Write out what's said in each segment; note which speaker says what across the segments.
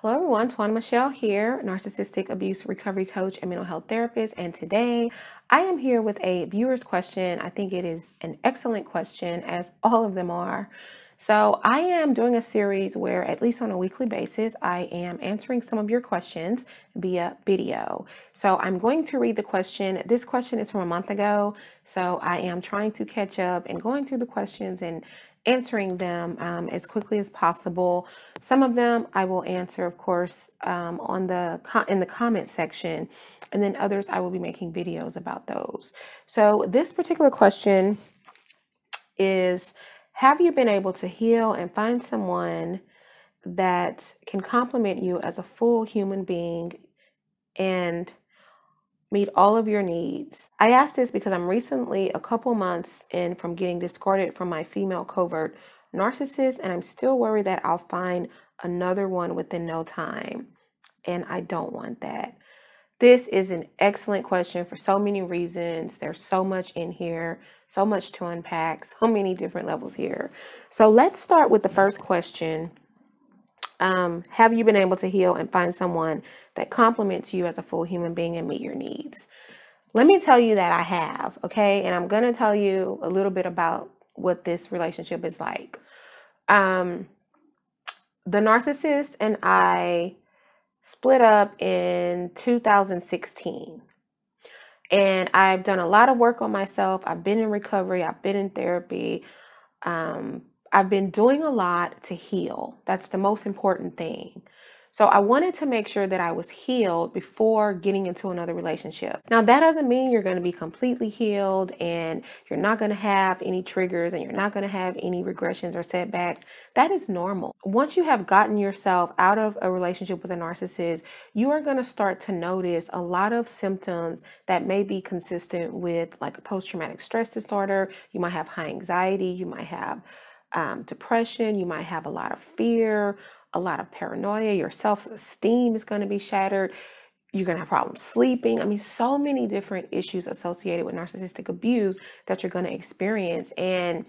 Speaker 1: Hello everyone, Twan Michelle here, Narcissistic Abuse Recovery Coach and Mental Health Therapist. And today I am here with a viewer's question. I think it is an excellent question, as all of them are. So I am doing a series where, at least on a weekly basis, I am answering some of your questions via video. So I'm going to read the question. This question is from a month ago. So I am trying to catch up and going through the questions and answering them as quickly as possible. Some of them I will answer, of course, in the comment section, and then others I will be making videos about those. So this particular question is, have you been able to heal and find someone that can complement you as a full human being and meet all of your needs? I ask this because I'm recently a couple months in from getting discarded from my female covert narcissist, and I'm still worried that I'll find another one within no time, and I don't want that. This is an excellent question for so many reasons. There's so much in here, so much to unpack, so many different levels here. So let's start with the first question. Have you been able to heal and find someone that complements you as a full human being and meet your needs? Let me tell you that I have, okay? And I'm going to tell you a little bit about what this relationship is like. The narcissist and I split up in 2016. And I've done a lot of work on myself. I've been in recovery. I've been in therapy. I've been doing a lot to heal. That's the most important thing. So I wanted to make sure that I was healed before getting into another relationship. Now, that doesn't mean you're going to be completely healed and you're not going to have any triggers and you're not going to have any regressions or setbacks. That is normal. Once you have gotten yourself out of a relationship with a narcissist, you are going to start to notice a lot of symptoms that may be consistent with like a post-traumatic stress disorder. You might have high anxiety. You might have depression. You might have a lot of fear, a lot of paranoia. Your self-esteem is going to be shattered. You're going to have problems sleeping. I mean, so many different issues associated with narcissistic abuse that you're going to experience. And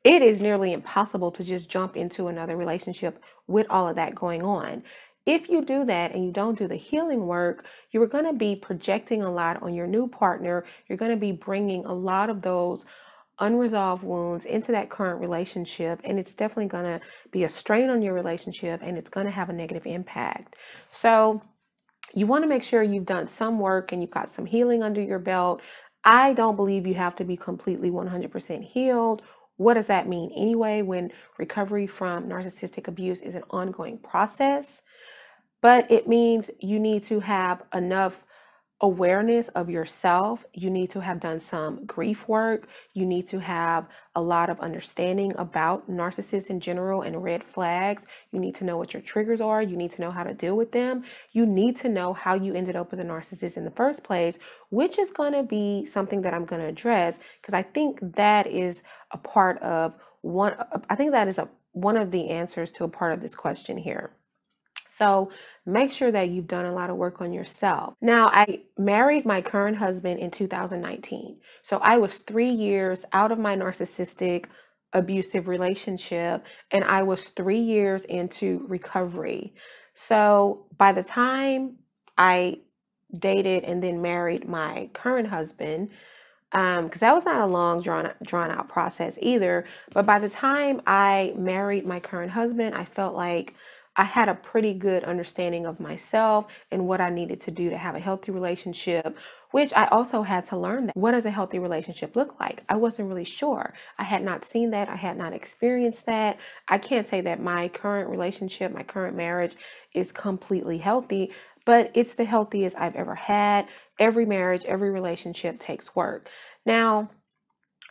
Speaker 1: it is nearly impossible to just jump into another relationship with all of that going on. If you do that and you don't do the healing work, you're going to be projecting a lot on your new partner. You're going to be bringing a lot of those unresolved wounds into that current relationship, and it's definitely going to be a strain on your relationship, and it's going to have a negative impact. So you want to make sure you've done some work and you've got some healing under your belt. I don't believe you have to be completely 100% healed. What does that mean anyway, when recovery from narcissistic abuse is an ongoing process? But it means you need to have enough awareness of yourself. You need to have done some grief work. You need to have a lot of understanding about narcissists in general and red flags. You need to know what your triggers are. You need to know how to deal with them. You need to know how you ended up with a narcissist in the first place, which is going to be something that I'm going to address, because I think that is a part of one. I think that is one of the answers to a part of this question here. So make sure that you've done a lot of work on yourself. Now, I married my current husband in 2019. So I was 3 years out of my narcissistic abusive relationship, and I was 3 years into recovery. So by the time I dated and then married my current husband, because that was not a long drawn out process either, but by the time I married my current husband, I felt like I had a pretty good understanding of myself and what I needed to do to have a healthy relationship, which I also had to learn that. What does a healthy relationship look like? I wasn't really sure. I had not seen that. I had not experienced that. I can't say that my current relationship, my current marriage is completely healthy, but it's the healthiest I've ever had. Every marriage, every relationship takes work. Now,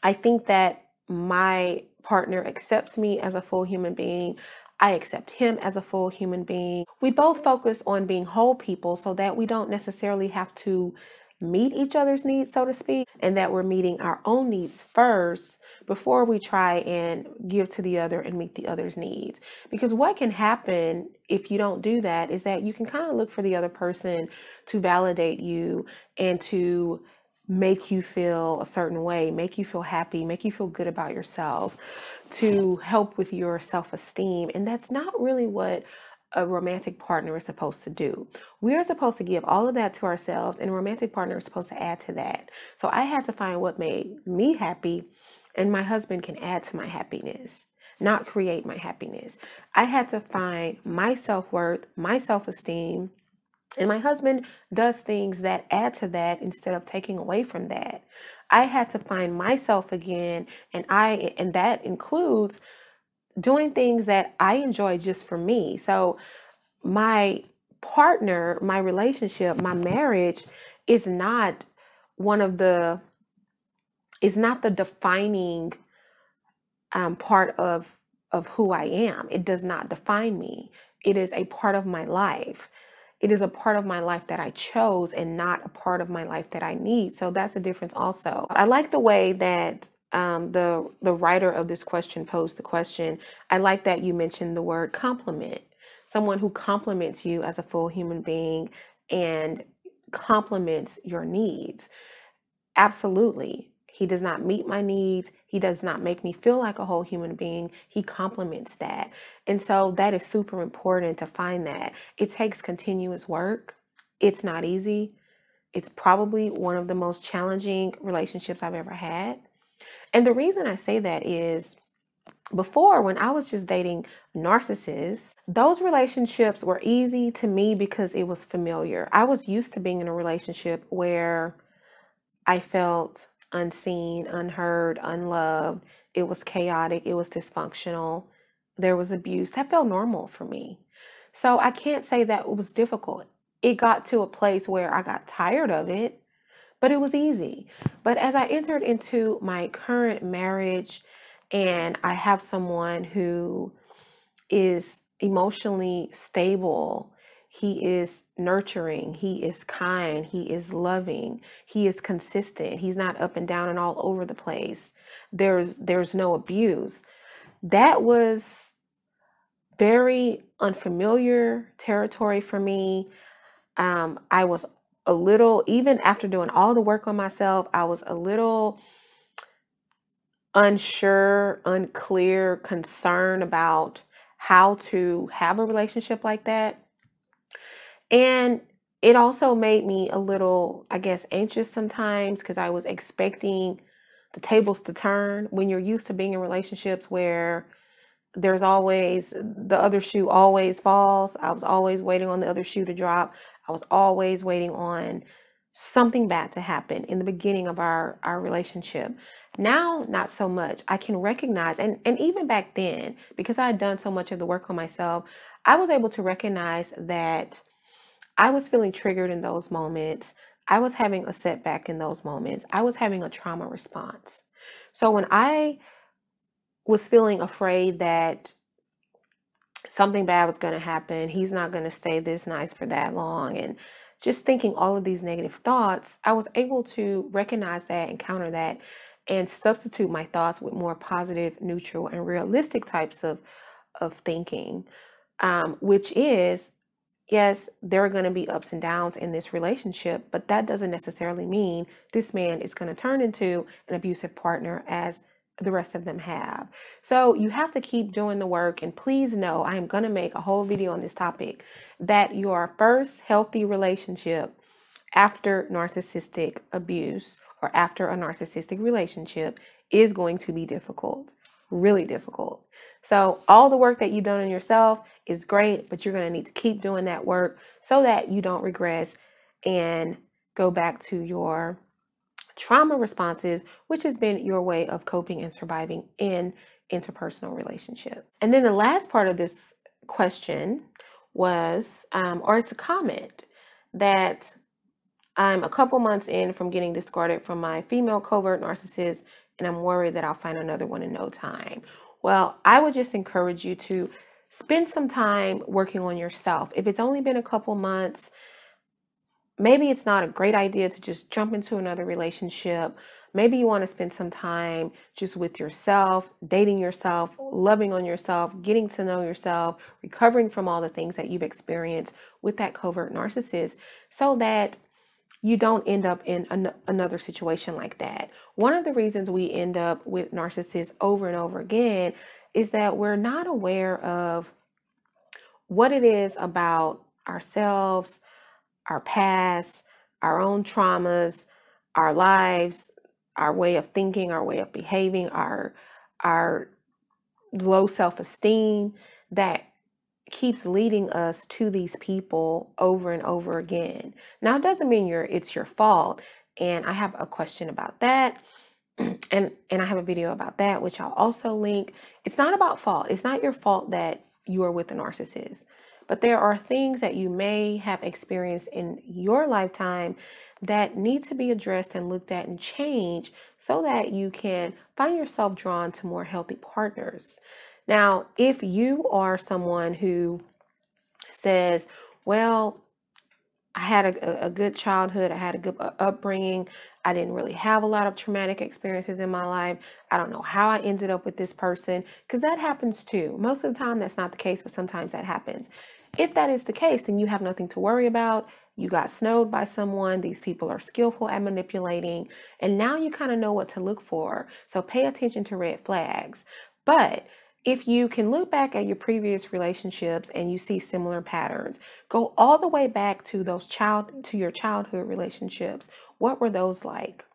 Speaker 1: I think that my partner accepts me as a full human being. I accept him as a full human being. We both focus on being whole people so that we don't necessarily have to meet each other's needs, so to speak, and that we're meeting our own needs first before we try and give to the other and meet the other's needs. Because what can happen if you don't do that is that you can kind of look for the other person to validate you and to make you feel a certain way, make you feel happy, make you feel good about yourself, to help with your self-esteem. And that's not really what a romantic partner is supposed to do. We are supposed to give all of that to ourselves, and a romantic partner is supposed to add to that. So I had to find what made me happy, and my husband can add to my happiness, not create my happiness. I had to find my self-worth, my self-esteem, and my husband does things that add to that instead of taking away from that. I had to find myself again, and that includes doing things that I enjoy just for me. So my partner, my relationship, my marriage is not one of the is not the defining part of who I am. It does not define me. It is a part of my life. It is a part of my life that I chose and not a part of my life that I need. So that's the difference also. I like the way that the writer of this question posed the question. I like that you mentioned the word compliment. Someone who compliments you as a full human being and compliments your needs. Absolutely. He does not meet my needs. He does not make me feel like a whole human being. He complements that. And so that is super important to find that. It takes continuous work. It's not easy. It's probably one of the most challenging relationships I've ever had. And the reason I say that is before, when I was just dating narcissists, those relationships were easy to me because it was familiar. I was used to being in a relationship where I felt unseen, unheard, unloved. It was chaotic. It was dysfunctional. There was abuse. That felt normal for me. So I can't say that it was difficult. It got to a place where I got tired of it, but it was easy. But as I entered into my current marriage and I have someone who is emotionally stable. He is nurturing. He is kind. He is loving. He is consistent. He's not up and down and all over the place. There's no abuse. That was very unfamiliar territory for me. I was a little, even after doing all the work on myself, I was a little unsure, unclear, concerned about how to have a relationship like that. And it also made me a little, I guess, anxious sometimes because I was expecting the tables to turn when you're used to being in relationships where there's always the other shoe always falls. I was always waiting on the other shoe to drop. I was always waiting on something bad to happen in the beginning of our relationship. Now, not so much. I can recognize, and even back then, because I had done so much of the work on myself, I was able to recognize that I was feeling triggered in those moments. I was having a setback in those moments. I was having a trauma response. So when I was feeling afraid that something bad was going to happen, he's not going to stay this nice for that long, and just thinking all of these negative thoughts, I was able to recognize that and counter that and substitute my thoughts with more positive, neutral, and realistic types of thinking, which is, yes, there are going to be ups and downs in this relationship, but that doesn't necessarily mean this man is going to turn into an abusive partner as the rest of them have. So you have to keep doing the work. And please know, I am going to make a whole video on this topic, that your first healthy relationship after narcissistic abuse or after a narcissistic relationship is going to be difficult, really difficult. So all the work that you've done on yourself is great, but you're going to need to keep doing that work so that you don't regress and go back to your trauma responses, which has been your way of coping and surviving in interpersonal relationship. And then the last part of this question was, or it's a comment, that I'm a couple months in from getting discarded from my female covert narcissist, and I'm worried that I'll find another one in no time. Well, I would just encourage you to spend some time working on yourself. If it's only been a couple months, maybe it's not a great idea to just jump into another relationship. Maybe you want to spend some time just with yourself, dating yourself, loving on yourself, getting to know yourself, recovering from all the things that you've experienced with that covert narcissist, so that you don't end up in another situation like that. One of the reasons we end up with narcissists over and over again is that we're not aware of what it is about ourselves, our past, our own traumas, our lives, our way of thinking, our way of behaving, our low self-esteem that keeps leading us to these people over and over again. Now, it doesn't mean it's your fault. And I have a question about that. And I have a video about that, which I'll also link. It's not about fault. It's not your fault that you are with a narcissist. But there are things that you may have experienced in your lifetime that need to be addressed and looked at and changed so that you can find yourself drawn to more healthy partners. Now, if you are someone who says, well, I had a good childhood, I had a good upbringing, I didn't really have a lot of traumatic experiences in my life, I don't know how I ended up with this person, because that happens too. Most of the time that's not the case, but sometimes that happens. If that is the case, then you have nothing to worry about. You got snowed by someone. These people are skillful at manipulating, and now you kind of know what to look for. So pay attention to red flags. But if you can look back at your previous relationships and you see similar patterns, go all the way back to your childhood relationships. What were those like?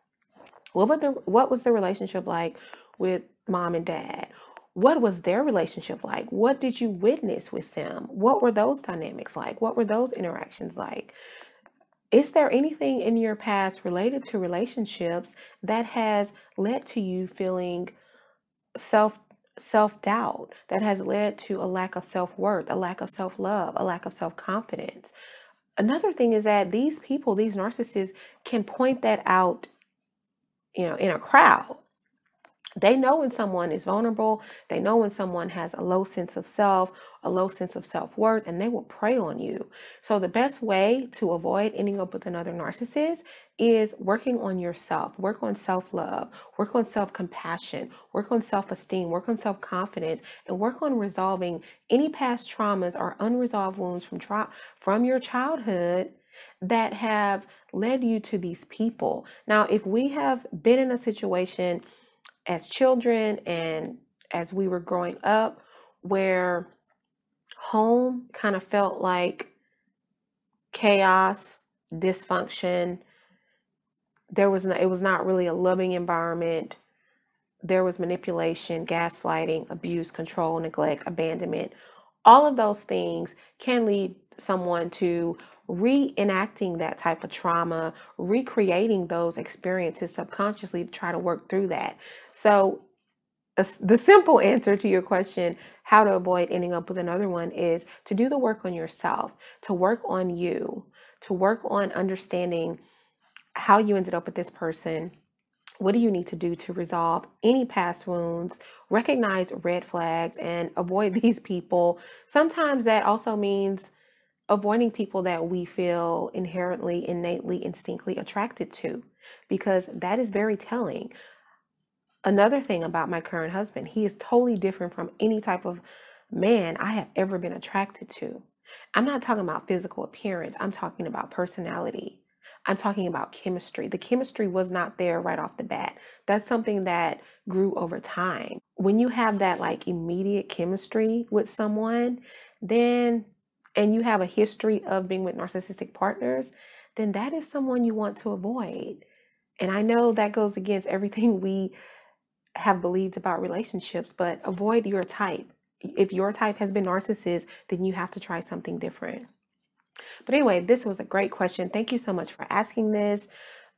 Speaker 1: What was the relationship like with mom and dad? What was their relationship like? What did you witness with them? What were those dynamics like? What were those interactions like? Is there anything in your past related to relationships that has led to you feeling self self-doubt, that has led to a lack of self-worth, a lack of self-love, a lack of self-confidence? Another thing is that these people, these narcissists, can point that out, in a crowd. They know when someone is vulnerable. They know when someone has a low sense of self, a low sense of self-worth, and they will prey on you. So the best way to avoid ending up with another narcissist is working on yourself. Work on self-love, work on self-compassion, work on self-esteem, work on self-confidence, and work on resolving any past traumas or unresolved wounds from your childhood that have led you to these people. Now, if we have been in a situation as children and as we were growing up where home kind of felt like chaos, dysfunction, it was not really a loving environment. There was manipulation, gaslighting, abuse, control, neglect, abandonment. All of those things can lead someone to reenacting that type of trauma, recreating those experiences subconsciously to try to work through that. So the simple answer to your question, how to avoid ending up with another one, is to do the work on yourself, to work on you, to work on understanding how you ended up with this person. What do you need to do to resolve any past wounds, recognize red flags, and avoid these people? Sometimes that also means avoiding people that we feel inherently, innately, instinctively attracted to, because that is very telling. Another thing about my current husband, he is totally different from any type of man I have ever been attracted to. I'm not talking about physical appearance. I'm talking about personality. I'm talking about chemistry. The chemistry was not there right off the bat. That's something that grew over time. When you have that like immediate chemistry with someone, then, and you have a history of being with narcissistic partners, then that is someone you want to avoid. And I know that goes against everything we have believed about relationships, but avoid your type. If your type has been narcissist, then you have to try something different. But anyway, this was a great question. Thank you so much for asking this.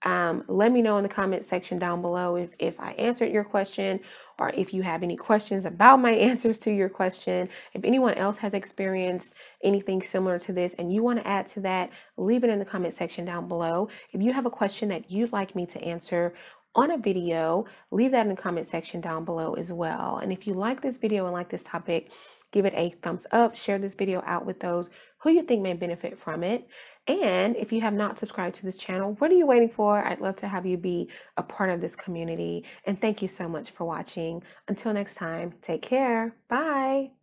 Speaker 1: Let me know in the comment section down below if I answered your question, or if you have any questions about my answers to your question. If anyone else has experienced anything similar to this and you want to add to that, leave it in the comment section down below. If you have a question that you'd like me to answer on a video, leave that in the comment section down below as well. And if you like this video and like this topic, give it a thumbs up, share this video out with those who you think may benefit from it. And if you have not subscribed to this channel, what are you waiting for? I'd love to have you be a part of this community. And thank you so much for watching. Until next time, take care. Bye.